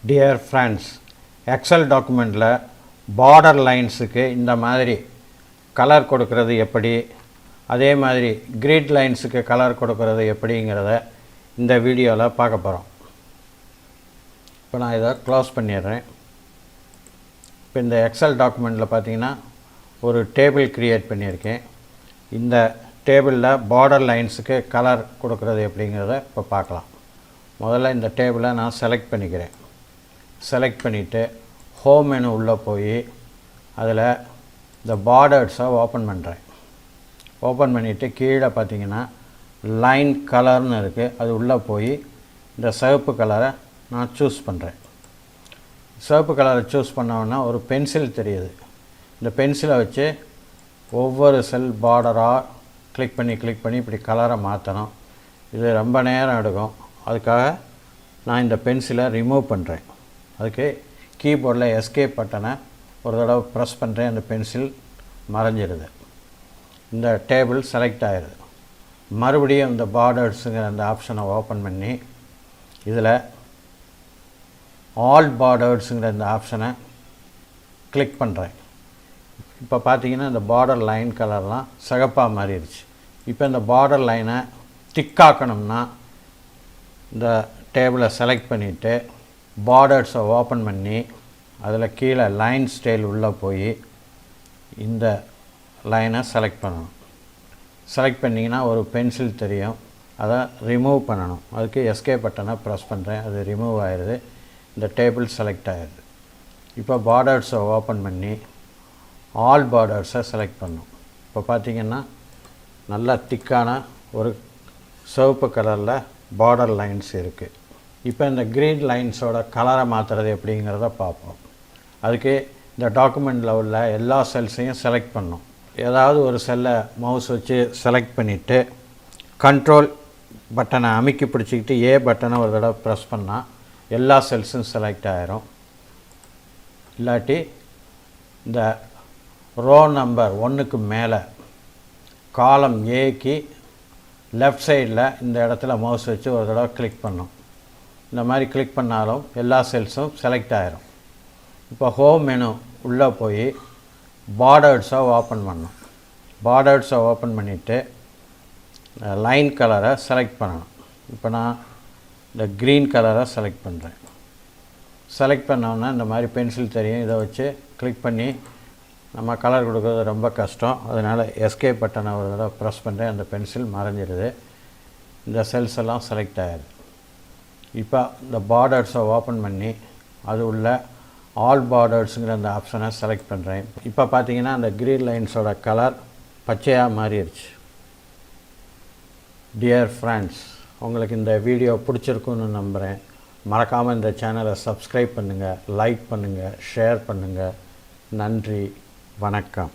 Dear friends, Excel documentல border linesக்கு இந்த மாதிரி colour கொடுக்கிறது எப்படி, அதே மாதிரி grid linesக்கு கலர் கொடுக்கிறது எப்படிங்கிறத இந்த வீடியோவில் பார்க்க போகிறோம். இப்போ நான் இதை க்ளோஸ் பண்ணிடுறேன். இப்போ இந்த எக்ஸல் டாக்குமெண்ட்டில் பார்த்தீங்கன்னா ஒரு டேபிள் க்ரியேட் பண்ணியிருக்கேன். இந்த டேபிளில் பார்டர் லைன்ஸுக்கு கலர் கொடுக்குறது எப்படிங்கிறத இப்போ பார்க்கலாம். முதல்ல இந்த டேபிளை நான் செலக்ட் பண்ணிக்கிறேன். செலக்ட் பண்ணிவிட்டு ஹோம் மெனு உள்ளே போய் அதில் இந்த பார்டர்ஸை ஓப்பன் பண்ணுறேன். ஓப்பன் பண்ணிவிட்டு கீழே பார்த்தீங்கன்னா லைன் கலர்னு இருக்குது, அது உள்ளே போய் இந்த சிவப்பு கலரை நான் சூஸ் பண்ணுறேன். சிவப்பு கலரை சூஸ் பண்ணோன்னா ஒரு பென்சில் தெரியுது. இந்த பென்சிலை வச்சு ஒவ்வொரு செல் பார்டராக கிளிக் பண்ணி இப்படி கலரை மாற்றணும். இது ரொம்ப நேரம் எடுக்கும். அதுக்காக நான் இந்த பென்சிலை ரிமூவ் பண்ணுறேன். அதுக்கு கீபோர்டில் எஸ்கேப் பட்டனை ஒரு தடவை ப்ரெஸ் பண்ணுறேன். அந்த பென்சில் மறைஞ்சிடுது. இந்த டேபிள் செலக்ட் ஆகிடுது. மறுபடியும் இந்த பார்டர்ஸுங்கிற அந்த ஆப்ஷனை ஓப்பன் பண்ணி இதில் ஆல் பார்டர்ஸுங்கிற இந்த ஆப்ஷனை கிளிக் பண்ணுறேன். இப்போ பார்த்தீங்கன்னா இந்த பார்டர் லைன் கலர்லாம் சிகப்பாக மாறிடுச்சு. இப்போ இந்த பார்டர் லைனை திக்காக்கணும்னா இந்த டேபிளை செலக்ட் பண்ணிவிட்டு பார்டர்ஸை ஓப்பன் பண்ணி அதில் கீழே லைன் ஸ்டைல் உள்ளே போய் இந்த லைனை செலக்ட் பண்ணணும். செலக்ட் பண்ணிங்கன்னா ஒரு பென்சில் தெரியும், அதை ரிமூவ் பண்ணணும். அதுக்கு எஸ்கேப் பட்டனை ப்ரெஸ் பண்ணுறேன். அது ரிமூவ் ஆகிடுது. இந்த டேபிள் செலக்ட் ஆகிடுது. இப்போ பார்டர்ஸை ஓப்பன் பண்ணி ஆல் பார்டர்ஸை செலக்ட் பண்ணணும். இப்போ பார்த்திங்கன்னா நல்லா திக்கான ஒரு சிவப்பு கலரில் பார்டர் லைன்ஸ் இருக்குது. இப்போ இந்த க்ரீன் லைன்ஸோட கலரை மாற்றுறது எப்படிங்கிறத பார்ப்போம். அதுக்கு இந்த டாக்குமெண்ட்டில் உள்ள எல்லா செல்ஸையும் செலக்ட் பண்ணணும். ஏதாவது ஒரு செல்லை மவுஸ் வச்சு செலக்ட் பண்ணிவிட்டு கண்ட்ரோல் பட்டனை அமுக்கி பிடிச்சிக்கிட்டு ஏ பட்டனை ஒரு தடவை ப்ரெஸ் பண்ணால் எல்லா செல்ஸும் செலக்ட் ஆகிரும். இல்லாட்டி இந்த ரோ நம்பர் 1க்கு மேலே காலம் ஏக்கு லெஃப்ட் சைடில் இந்த இடத்துல மவுஸ் வச்சு ஒரு தடவை கிளிக் பண்ணோம். இந்த மாதிரி கிளிக் பண்ணாலும் எல்லா செல்ஸும் செலக்ட் ஆகிரும். இப்போ ஹோம் மெனு உள்ளே போய் பார்டர்ஸை ஓப்பன் பண்ணணும். பார்டர்ஸை ஓப்பன் பண்ணிவிட்டு லைன் கலரை செலக்ட் பண்ணணும். இப்போ நான் இந்த க்ரீன் கலரை செலக்ட் பண்ணுறேன். செலக்ட் பண்ணோன்னா இந்த மாதிரி பென்சில் தெரியும். இதை வச்சு கிளிக் பண்ணி நம்ம கலர் கொடுக்குறது ரொம்ப கஷ்டம். அதனால் எஸ்கேப் பட்டனை ஒரு தடவை ப்ரெஸ் பண்ணுறேன். அந்த பென்சில் மறைஞ்சிடுது. இந்த செல்ஸ் எல்லாம் செலக்ட் ஆகிடுது. இப்போ இந்த பார்டர்ஸை ஓப்பன் பண்ணி அது உள்ள ஆல் பார்டர்ஸுங்கிற அந்த ஆப்ஷனை செலக்ட் பண்ணுறேன். இப்போ பார்த்தீங்கன்னா அந்த க்ரீன் லைன்ஸோட கலர் பச்சையாக மாறிடுச்சு. டியர் ஃப்ரெண்ட்ஸ், உங்களுக்கு இந்த வீடியோ பிடிச்சிருக்குன்னு நம்புகிறேன். மறக்காமல் இந்த சேனலை சப்ஸ்கிரைப் பண்ணுங்கள், லைக் பண்ணுங்கள், ஷேர் பண்ணுங்கள். நன்றி, வணக்கம்.